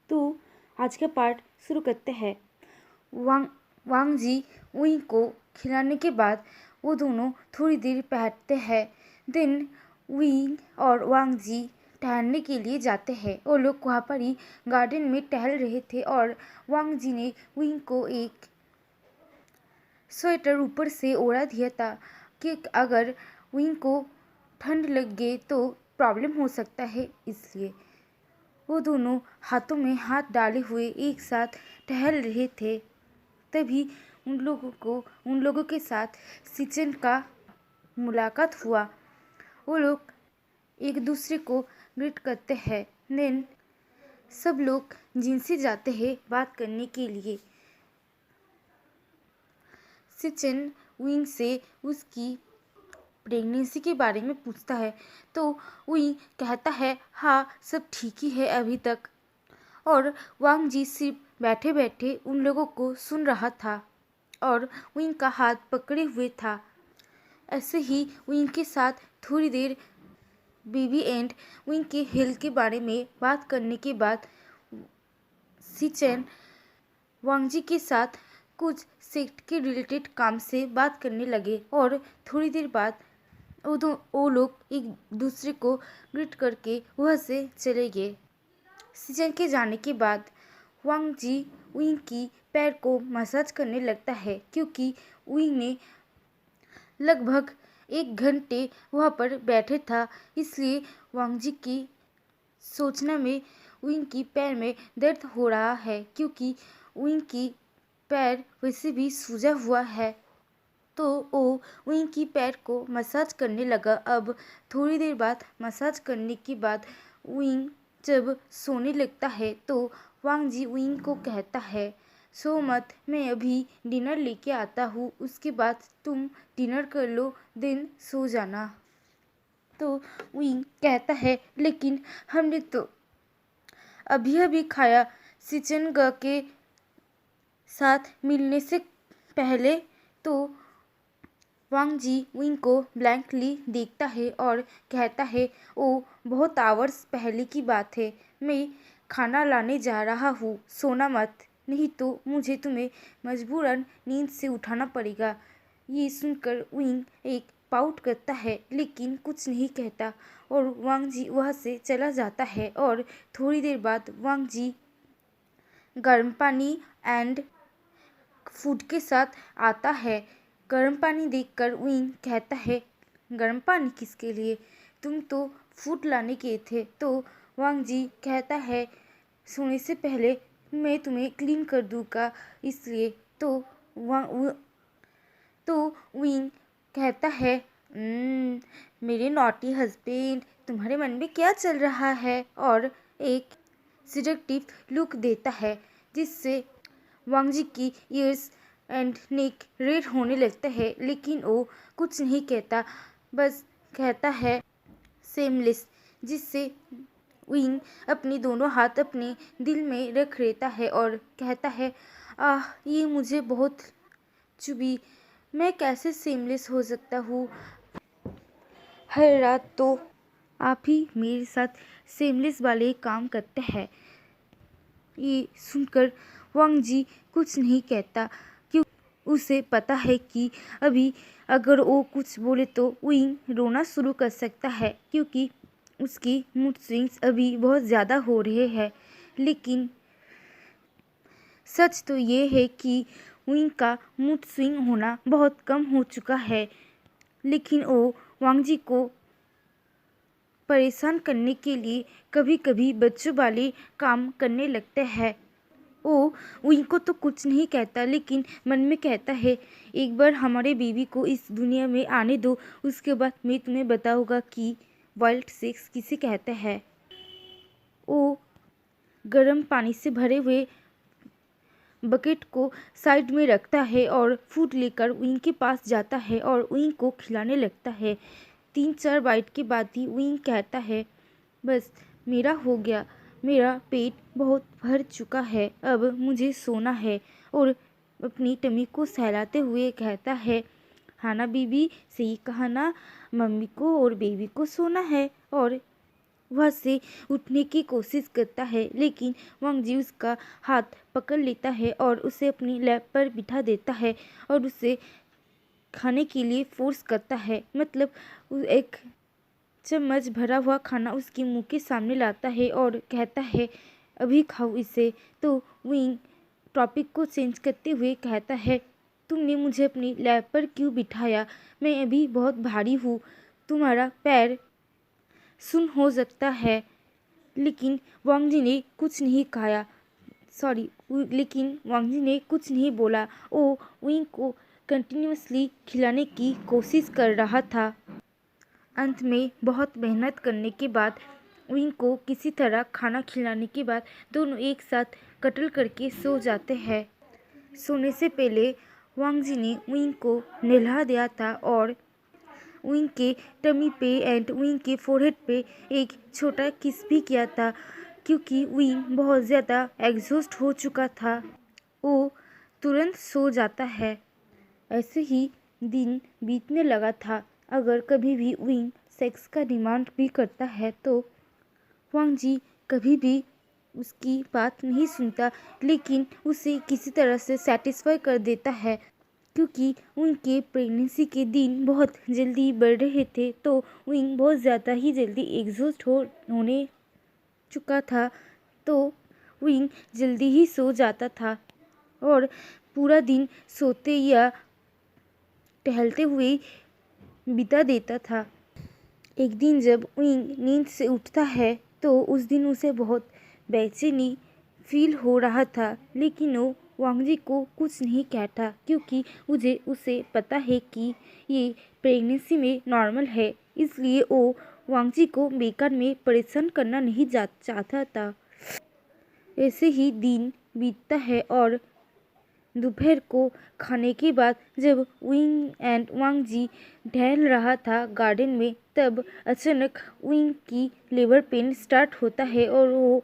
तो आज का पार्ट शुरू करते हैं। वांग जी उई को खिलाने के बाद वो दोनों थोड़ी देर बैठते हैं। दिन उई और वांग जी टहलने के लिए जाते हैं। वो लोग वहाँ पर ही गार्डन में टहल रहे थे और वांग जी ने उई को एक स्वेटर ऊपर से ओढ़ा दिया था कि अगर उई को ठंड लग गई तो प्रॉब्लम हो सकता है। इसलिए वो दोनों हाथों में हाथ डाले हुए एक साथ टहल रहे थे। तभी उन लोगों के साथ सिचन का मुलाकात हुआ। वो लोग एक दूसरे को ग्रीट करते हैं। देन सब लोग जिनसे जाते हैं बात करने के लिए। सिचन विंग से उसकी प्रेगनेंसी के बारे में पूछता है तो विंग कहता है हाँ सब ठीक ही है अभी तक। और वांग जी सिर्फ बैठे बैठे उन लोगों को सुन रहा था और विंग का हाथ पकड़े हुए था। ऐसे ही विंग के साथ थोड़ी देर बेबी एंड विंग के हेल्थ के बारे में बात करने के बाद सिचन वांग जी के साथ कुछ सेक्ट के रिलेटेड काम से बात करने लगे और थोड़ी देर बाद वो लोग एक दूसरे को ग्रीट करके वहाँ से चले गए। सिचन के जाने के बाद वांग जी विंग की पैर को मसाज करने लगता है क्योंकि विंग ने लगभग 1 घंटे वहाँ पर बैठे था। इसलिए वांग जी की सोचने में विंग की पैर में दर्द हो रहा है क्योंकि विंग की पैर वैसे भी सूजा हुआ है। तो वो विंग की पैर को मसाज करने लगा। अब थोड़ी देर बाद मसाज करने के बाद विंग जब सोने लगता है तो वांग जी विंग को कहता है सो मत, मैं अभी डिनर लेके आता हूँ, उसके बाद तुम डिनर कर लो देन सो जाना। तो विंग कहता है लेकिन हमने तो अभी अभी खाया। सिचन के साथ मिलने से पहले। तो वांग जी विंग को ब्लैंकली देखता है और कहता है ओ बहुत आवर्स पहले की बात है, मैं खाना लाने जा रहा हूँ, सोना मत, नहीं तो मुझे तुम्हें मजबूरन नींद से उठाना पड़ेगा। ये सुनकर विंग एक पाउट करता है लेकिन कुछ नहीं कहता और वांग जी वहाँ से चला जाता है। और थोड़ी देर बाद वांग जी गर्म पानी एंड फूड के साथ आता है। गर्म पानी देखकर विंग कहता है गर्म पानी किसके लिए, तुम तो फूड लाने गए थे। तो वांग जी कहता है सोने से पहले मैं तुम्हें क्लीन कर दूंगा इसलिए। तो विंग कहता है मेरे नॉटी हस्बैंड, तुम्हारे मन में क्या चल रहा है, और एक सिडक्टिव लुक देता है जिससे वांग जी की ईयर्स एंड नेक रेड होने लगता है। लेकिन वो कुछ नहीं कहता, बस कहता है सेमलेस, जिससे विंग अपने दोनों हाथ अपने दिल में रख लेता है और कहता है आह ये मुझे बहुत चुभी, मैं कैसे सेमलेस हो सकता हूँ, हर रात तो आप ही मेरे साथ सेमलेस वाले काम करते हैं। ये सुनकर वांग जी कुछ नहीं कहता क्योंकि उसे पता है कि अभी अगर वो कुछ बोले तो विंग रोना शुरू कर सकता है क्योंकि उसकी मूड स्विंग्स अभी बहुत ज़्यादा हो रहे हैं। लेकिन सच तो ये है कि विंग का मूड स्विंग होना बहुत कम हो चुका है। लेकिन वो वांग जी को परेशान करने के लिए कभी कभी बच्चों वाले काम करने लगते हैं। वो विंग को तो कुछ नहीं कहता लेकिन मन में कहता है एक बार हमारे बेबी को इस दुनिया में आने दो, उसके बाद मैं तुम्हें बताऊंगा कि वाइल्ड सेक्स किसे कहते हैं। वो गर्म पानी से भरे हुए बकेट को साइड में रखता है और फूड लेकर विंग के पास जाता है और विंग को खिलाने लगता है। 3-4 बाइट के बाद ही विंग कहता है बस मेरा हो गया, मेरा पेट बहुत भर चुका है, अब मुझे सोना है। और अपनी टमी को सहलाते हुए कहता है हाना बीबी सही कहा ना, मम्मी को और बेबी को सोना है। और वहाँ से उठने की कोशिश करता है, लेकिन वांग जी उसका हाथ पकड़ लेता है और उसे अपनी लैप पर बिठा देता है और उसे खाने के लिए फोर्स करता है। मतलब एक चम्मच भरा हुआ खाना उसके मुंह के सामने लाता है और कहता है अभी खाओ इसे। तो विंग टॉपिक को चेंज करते हुए कहता है तुमने मुझे अपनी लैब पर क्यों बिठाया? मैं अभी बहुत भारी हूँ, तुम्हारा पैर सुन हो सकता है। लेकिन वांग जी ने कुछ नहीं खाया, लेकिन वांग जी ने कुछ नहीं बोला। वो विंग को कंटिन्यूअसली खिलाने की कोशिश कर रहा था। अंत में बहुत मेहनत करने के बाद विंग को किसी तरह खाना खिलाने के बाद दोनों एक साथ कटल करके सो जाते हैं। सोने से पहले वांग जी ने विंग को नहला दिया था और विंग के टमी पे एंड विंग के फोरहेड पे एक छोटा किस भी किया था, क्योंकि विंग बहुत ज़्यादा एग्जॉस्ट हो चुका था। वो तुरंत सो जाता है। ऐसे ही दिन बीतने लगा था। अगर कभी भी विंग सेक्स का डिमांड भी करता है तो वांग जी कभी भी उसकी बात नहीं सुनता, लेकिन उसे किसी तरह से सेटिस्फाई कर देता है। क्योंकि उनके प्रेगनेंसी के दिन बहुत जल्दी बढ़ रहे थे, तो विंग बहुत ज़्यादा ही जल्दी एग्जॉस्ट होने चुका था। तो विंग जल्दी ही सो जाता था और पूरा दिन सोते या टहलते हुए बिता देता था। एक दिन जब विंग नींद से उठता है तो उस दिन उसे बहुत बेचैनी फील हो रहा था, लेकिन वो वांग जी को कुछ नहीं कहता, क्योंकि उसे पता है कि ये प्रेगनेंसी में नॉर्मल है। इसलिए वो वांग जी को बेकार में परेशान करना नहीं चाहता था। ऐसे ही दिन बीतता है और दोपहर को खाने के बाद जब विंग एंड वांग जी टहल रहा था गार्डन में, तब अचानक विंग की लेबर पेन स्टार्ट होता है और वो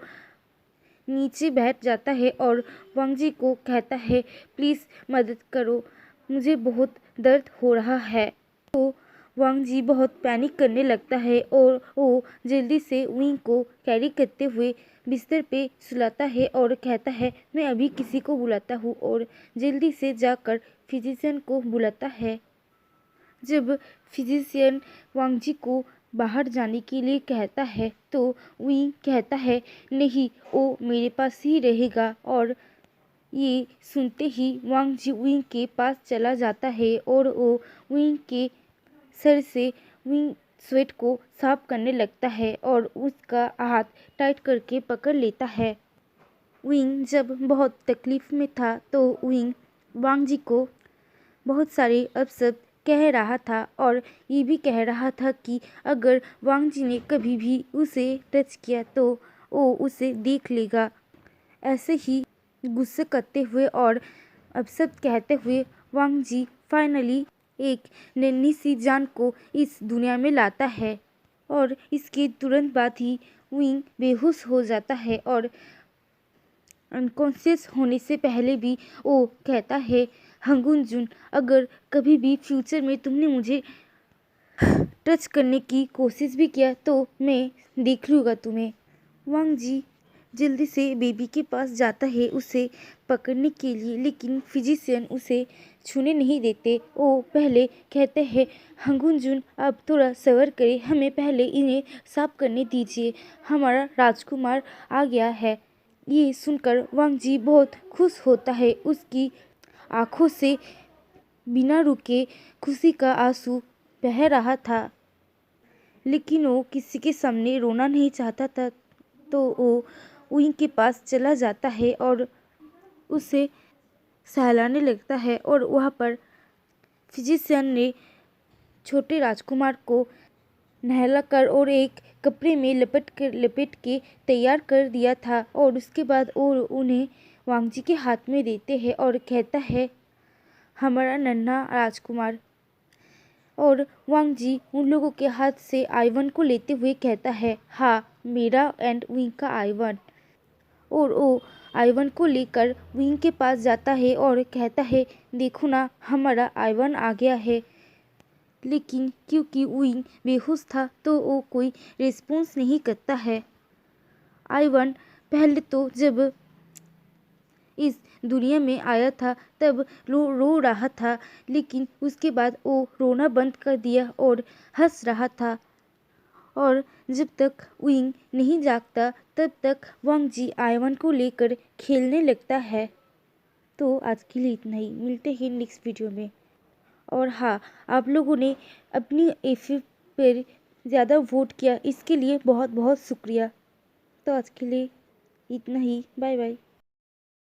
नीचे बैठ जाता है और वांग जी को कहता है प्लीज़ मदद करो, मुझे बहुत दर्द हो रहा है। तो वांग जी बहुत पैनिक करने लगता है और वो जल्दी से विंग को कैरी करते हुए बिस्तर पे सुलाता है और कहता है मैं अभी किसी को बुलाता हूँ, और जल्दी से जाकर फिजिशियन को बुलाता है। जब फिजिशियन वांग जी को बाहर जाने के लिए कहता है तो विंग कहता है नहीं, वो मेरे पास ही रहेगा। और ये सुनते ही वांग जी विंग के पास चला जाता है और वो विंग के सर से विंग स्वेट को साफ करने लगता है और उसका हाथ टाइट करके पकड़ लेता है। विंग जब बहुत तकलीफ में था तो विंग वांग जी को बहुत सारे अपशब्द कह रहा था और ये भी कह रहा था कि अगर वांग जी ने कभी भी उसे टच किया तो वो उसे देख लेगा। ऐसे ही गुस्से करते हुए और अपशब्द कहते हुए वांग जी फाइनली एक नन्ही सी जान को इस दुनिया में लाता है और इसके तुरंत बाद ही विंग बेहोश हो जाता है और अनकॉन्शियस होने से पहले भी वो कहता है हंगुन जुन, अगर कभी भी फ्यूचर में तुमने मुझे टच करने की कोशिश भी किया तो मैं देख लूँगा तुम्हें। वांग जी जल्दी से बेबी के पास जाता है उसे पकड़ने के लिए, लेकिन फिजिशियन उसे छूने नहीं देते। वो पहले कहते हैं हंगुन जुन, आप थोड़ा सब्र करें, हमें पहले इन्हें साफ करने दीजिए, हमारा राजकुमार आ गया है। ये सुनकर वांग जी बहुत खुश होता है। उसकी आंखों से बिना रुके खुशी का आंसू बह रहा था, लेकिन वो किसी के सामने रोना नहीं चाहता था। तो वो विंग के पास चला जाता है और उसे सहलाने लगता है और वहाँ पर फिजिशियन ने छोटे राजकुमार को नहलाकर और एक कपड़े में लपेट के तैयार कर दिया था और उसके बाद वो उन्हें वांग जी के हाथ में देते हैं और कहता है हमारा नन्हा राजकुमार। और वांग जी उन लोगों के हाथ से आइवन को लेते हुए कहता है हाँ, मेरा एंड विंग का आइवन। और वो आइवन को लेकर विंग के पास जाता है और कहता है देखो ना, हमारा आइवन आ गया है। लेकिन क्योंकि विंग बेहोश था तो वो कोई रिस्पॉन्स नहीं करता है। आइवन पहले तो जब इस दुनिया में आया था तब रो रहा था, लेकिन उसके बाद वो रोना बंद कर दिया और हंस रहा था। और जब तक विंग नहीं जागता तब तक वांग जी आइवन को लेकर खेलने लगता है। तो आज के लिए इतना ही, मिलते हैं नेक्स्ट वीडियो में। और हाँ, आप लोगों ने अपनी एफिप पर ज़्यादा वोट किया, इसके लिए बहुत बहुत शुक्रिया। तो आज के लिए इतना ही, बाय बाय।